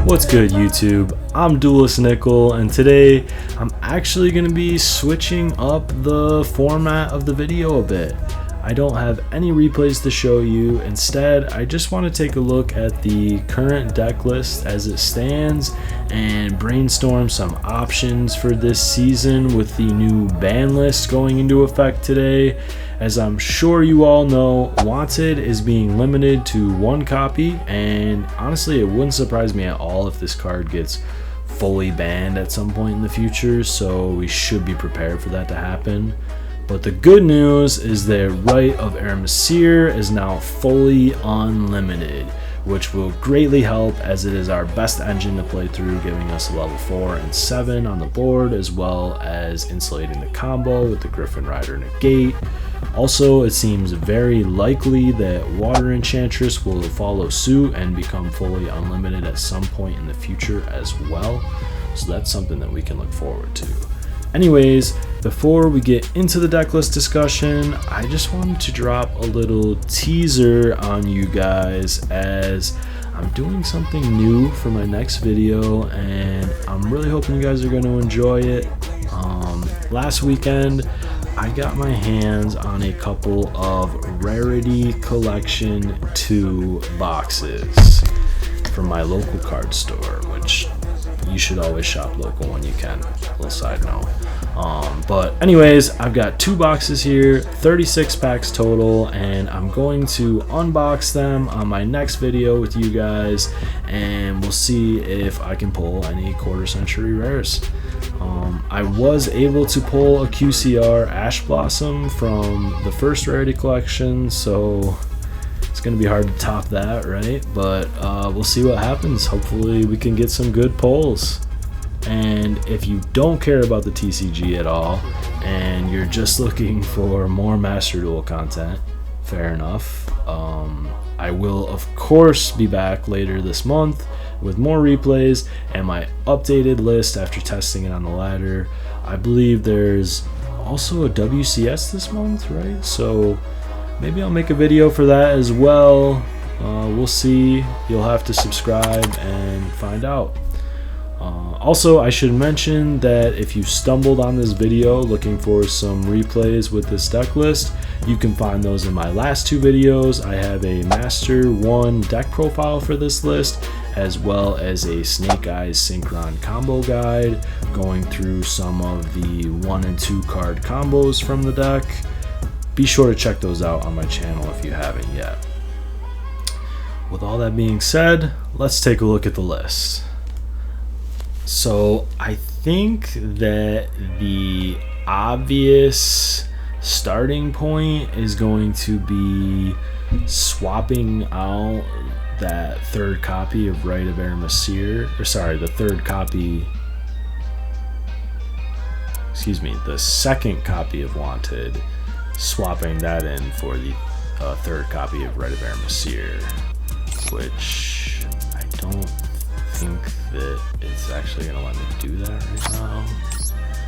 What's good, YouTube? I'm Duelist Nickel, and today I'm actually going to be switching up the format of the video a bit. I don't have any replays to show you. Instead, I just want to take a look at the current deck list as it stands and brainstorm some options for this season with the new ban list going into effect today. As I'm sure you all know, Wanted is being limited to one copy, and honestly it wouldn't surprise me at all if this card gets fully banned at some point in the future, so we should be prepared for that to happen. But the good news is that Right of Eremacir is now fully unlimited, which will greatly help as it is our best engine to play through, giving us a level 4 and 7 on the board, as well as insulating the combo with the Griffin Rider Negate. Also, it seems very likely that Water Enchantress will follow suit and become fully unlimited at some point in the future as well, so that's something that we can look forward to. Anyways, before we get into the deck list discussion, I just wanted to drop a little teaser on you guys as I'm doing something new for my next video, and I'm really hoping you guys are going to enjoy it. Last weekend, I got my hands on a couple of Rarity Collection 2 boxes from my local card store, which you should always shop local when you can. A little side note. But anyways, I've got 2 boxes here, 36 packs total, and I'm going to unbox them on my next video with you guys, and we'll see if I can pull any quarter century rares. I was able to pull a QCR Ash Blossom from the first Rarity Collection, so it's going to be hard to top that, right? But we'll see what happens. Hopefully we can get some good pulls. And if you don't care about the TCG at all and you're just looking for more Master Duel content, fair enough. I will of course be back later this month with more replays and my updated list after testing it on the ladder. I believe there's also a WCS this month, right? So maybe I'll make a video for that as well. We'll see. You'll have to subscribe and find out. Also, I should mention that if you stumbled on this video looking for some replays with this deck list, you can find those in my last 2 videos. I have a Master 1 deck profile for this list, as well as a Snake Eyes Synchron combo guide going through some of the 1 and 2 card combos from the deck. Be sure to check those out on my channel if you haven't yet. With all that being said, let's take a look at the list. So I think that the obvious starting point is going to be swapping out that 3rd copy of Right of Eremacir, or sorry, the 3rd copy, excuse me, the 2nd copy of Wanted, swapping that in for the 3rd copy of Right of Eremacir, which I don't think that it's actually gonna let me do that right now.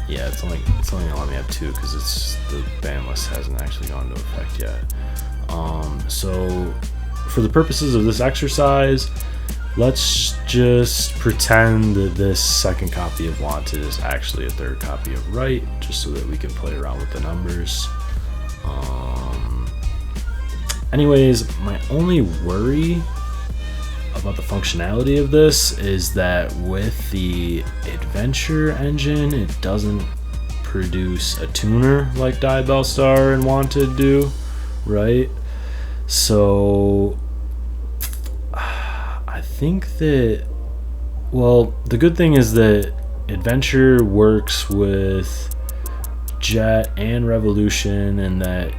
Yeah, it's only gonna let me have 2 because it's the ban list hasn't actually gone into effect yet. So for the purposes of this exercise, let's just pretend that this 2nd copy of Wanted is actually a 3rd copy of Right, just so that we can play around with the numbers. Anyways, my only worry about the functionality of this is that with the adventure engine, it doesn't produce a tuner like Diabellstar and Wanted do, right? So I think that, well, the good thing is that adventure works with Jet and Revolution, and that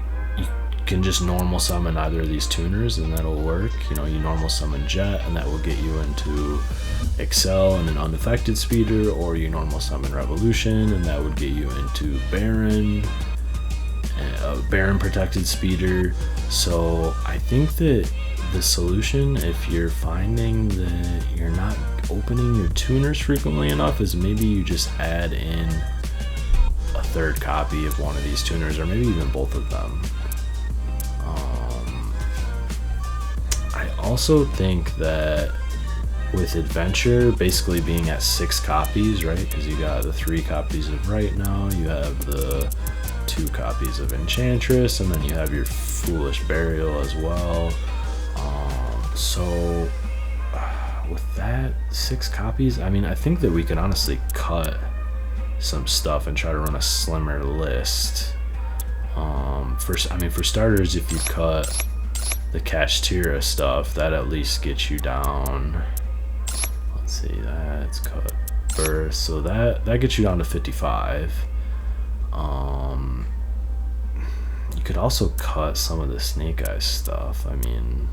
can just normal summon either of these tuners and that'll work. You know, you normal summon Jet and that will get you into Excel and an unaffected speeder, or you normal summon Revolution and that would get you into Baron, a Baron protected speeder. So I think that the solution, if you're finding that you're not opening your tuners frequently enough, is maybe you just add in a 3rd copy of one of these tuners, or maybe even both of them. I also think that with Adventure basically being at 6 copies, right? Because you got the 3 copies of Right Now, you have the 2 copies of Enchantress, and then you have your Foolish Burial as well. So with that 6 copies, I mean, I think that we could honestly cut some stuff and try to run a slimmer list. For starters, if you cut the Kashtira stuff, that at least gets you down. Let's see, that's cut Birth, so that gets you down to 55. You could also cut some of the Snake Eyes stuff. I mean,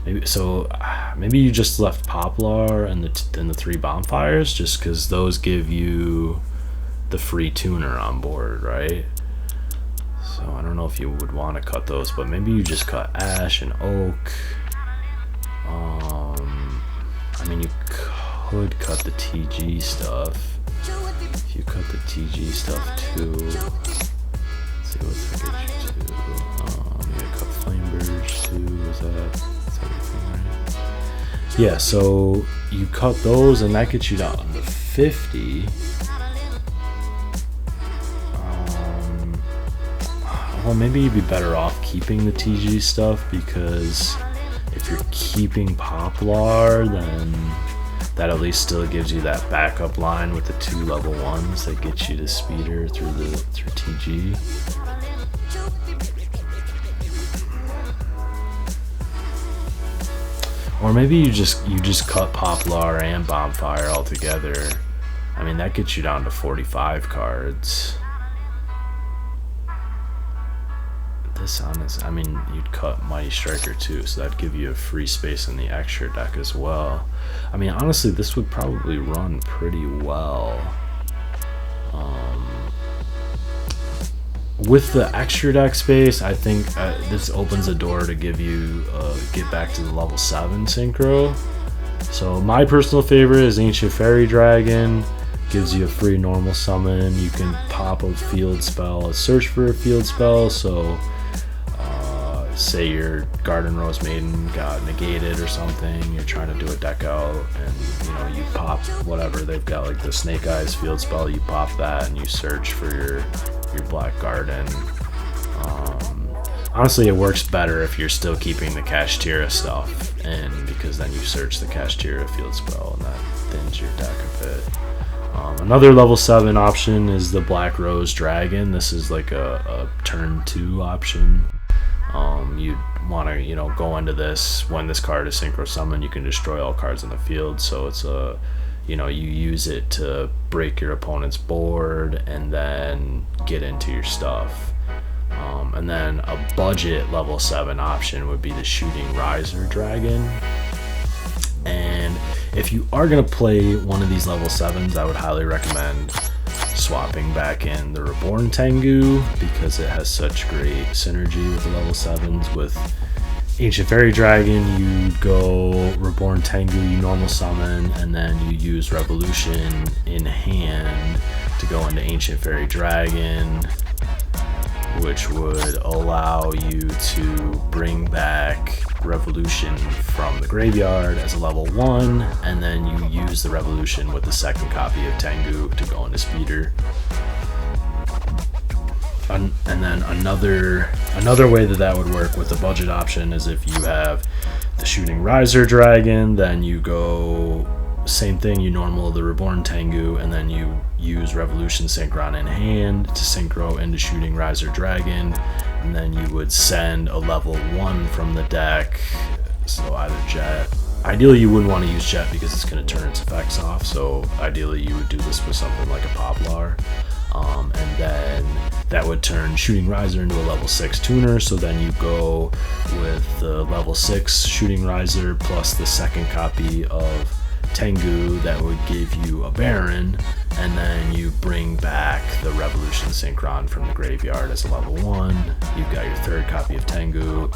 maybe you just left Poplar and the 3 Bonfires, just because those give you the free tuner on board, right? So I don't know if you would want to cut those, but maybe you just cut Ash and Oak. I mean, you could cut the TG stuff. If you cut the TG stuff too, let's see what's that get you to. You cut Flamebirds too. Is that everything, right? Yeah. So you cut those, and that gets you down to 50. Well, maybe you'd be better off keeping the TG stuff, because if you're keeping Poplar, then that at least still gives you that backup line with the 2 level 1s that get you to Speeder through TG. Or maybe you just cut Poplar and Bonfire altogether. I mean, that gets you down to 45 cards. I mean, you'd cut Mighty Striker too, so that'd give you a free space in the extra deck as well. I mean, honestly, this would probably run pretty well. With the extra deck space, I think this opens the door to give you get back to the level 7 synchro. So my personal favorite is Ancient Fairy Dragon. Gives you a free normal summon. You can pop a field spell, search for a field spell. So say your Garden Rose Maiden got negated or something, you're trying to do a deck out, and you pop whatever they've got, like the Snake Eyes field spell, you pop that and you search for your Black Garden. Honestly, it works better if you're still keeping the Kashtira stuff in, because then you search the Kashtira field spell and that thins your deck a bit. Another level 7 option is the Black Rose Dragon. This is like a turn 2 option. You'd want to, go into this when this card is synchro summon. You can destroy all cards in the field, so it's you use it to break your opponent's board and then get into your stuff. And then a budget level 7 option would be the Shooting Riser Dragon. And if you are going to play one of these level 7s, I would highly recommend swapping back in the Reborn Tengu, because it has such great synergy with the level 7s. With Ancient Fairy Dragon, you go Reborn Tengu, you normal summon, and then you use Revolution in hand to go into Ancient Fairy Dragon, which would allow you to bring back Revolution from the graveyard as a level 1, and then you use the Revolution with the second copy of Tengu to go into Speeder. And then another way that would work with the budget option is if you have the Shooting Riser Dragon, then you go same thing, you normal the Reborn Tengu, and then you use Revolution Synchron in hand to synchro into Shooting Riser Dragon, and then you would send a level 1 from the deck, so either Jet. Ideally you wouldn't want to use Jet because it's going to turn its effects off, so ideally you would do this with something like a Poplar, and then that would turn Shooting Riser into a level 6 tuner, so then you go with the level 6 Shooting Riser plus the second copy of Tengu that would give you a Baron, and then you bring back the Revolution Synchron from the graveyard as a level 1. You've got your third copy of Tengu,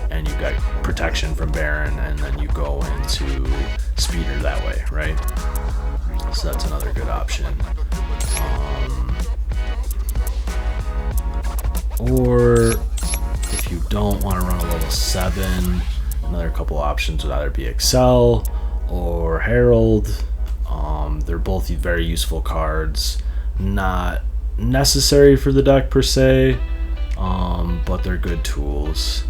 and you've got protection from Baron, and then you go into Speeder that way, right? So that's another good option. Or if you don't want to run a level 7, another couple options would either be Excel or Herald. They're both very useful cards, not necessary for the deck per se, but they're good tools.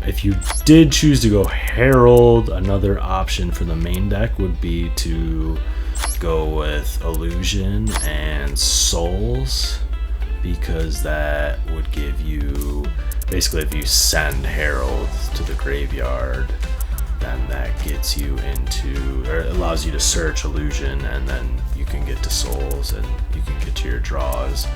If you did choose to go Herald, another option for the main deck would be to go with Illusion and Souls, because that would give you, basically if you send Herald to the graveyard, then that gets you into, or it allows you to search Illusion, and then you can get to Souls and you can get to your draws.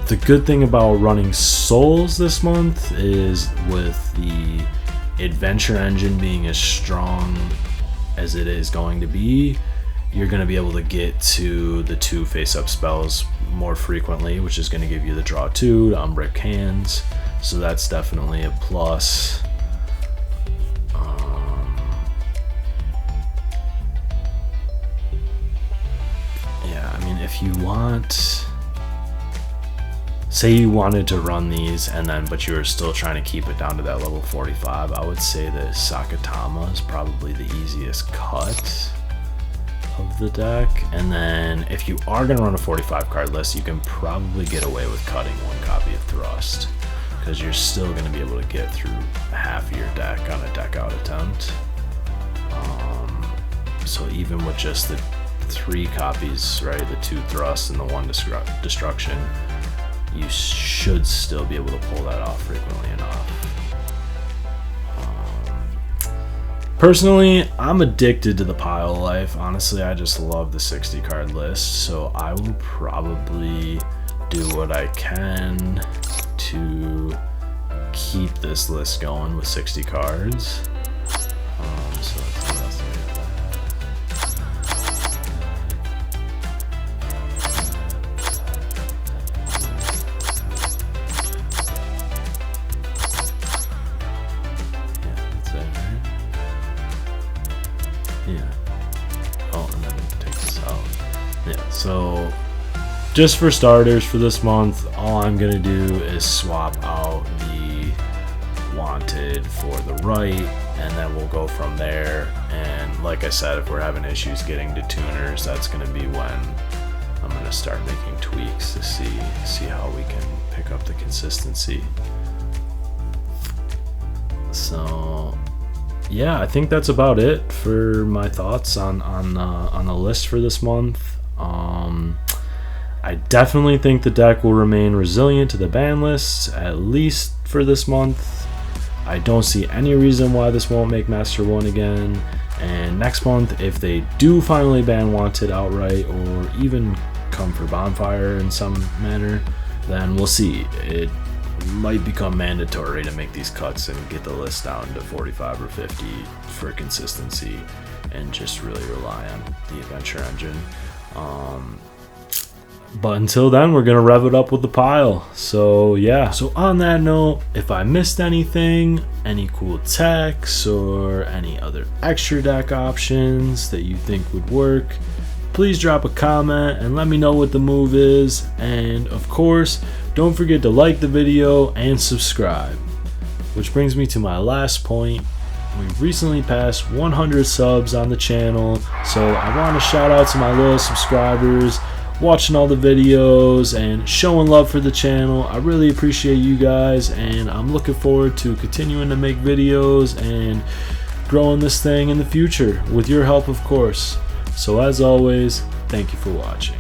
The good thing about running Souls this month is, with the Adventure Engine being as strong as it is going to be, you're going to be able to get to the 2 face-up spells more frequently, which is going to give you the draw 2 to unbrick hands, so that's definitely a plus. Yeah, I mean, if you want, say you wanted to run these and then but you were still trying to keep it down to that level 45, I would say that Sakatama is probably the easiest cut of the deck. And then if you are going to run a 45 card list, you can probably get away with cutting 1 copy of Thrust, because you're still going to be able to get through half of your deck on a deck out attempt. So even with just the 3 copies, right, the 2 Thrust and the 1 Destruction, you should still be able to pull that off frequently enough. Personally, I'm addicted to the pile life. Honestly, I just love the 60 card list, so I will probably do what I can to keep this list going with 60 cards. So let's do that. Yeah. Oh, and then take this out. Yeah, so just for starters for this month, all I'm going to do is swap out the wanted for the right, and then we'll go from there. And like I said, if we're having issues getting to tuners, that's going to be when I'm going to start making tweaks to see how we can pick up the consistency. So yeah, I think that's about it for my thoughts on the list for this month. I definitely think the deck will remain resilient to the ban lists, at least for this month. I don't see any reason why this won't make Master 1 again. And next month, if they do finally ban Wanted outright, or even come for Bonfire in some manner, then we'll see. It might become mandatory to make these cuts and get the list down to 45 or 50 for consistency, and just really rely on the Adventure Engine. But until then, we're gonna rev it up with the pile. So yeah, so on that note, if I missed anything, any cool techs or any other extra deck options that you think would work, please drop a comment and let me know what the move is. And of course, don't forget to like the video and subscribe. Which brings me to my last point. We've recently passed 100 subs on the channel, so I want to shout out to my loyal subscribers watching all the videos and showing love for the channel. I really appreciate you guys, and I'm looking forward to continuing to make videos and growing this thing in the future with your help, of course. So as always, thank you for watching.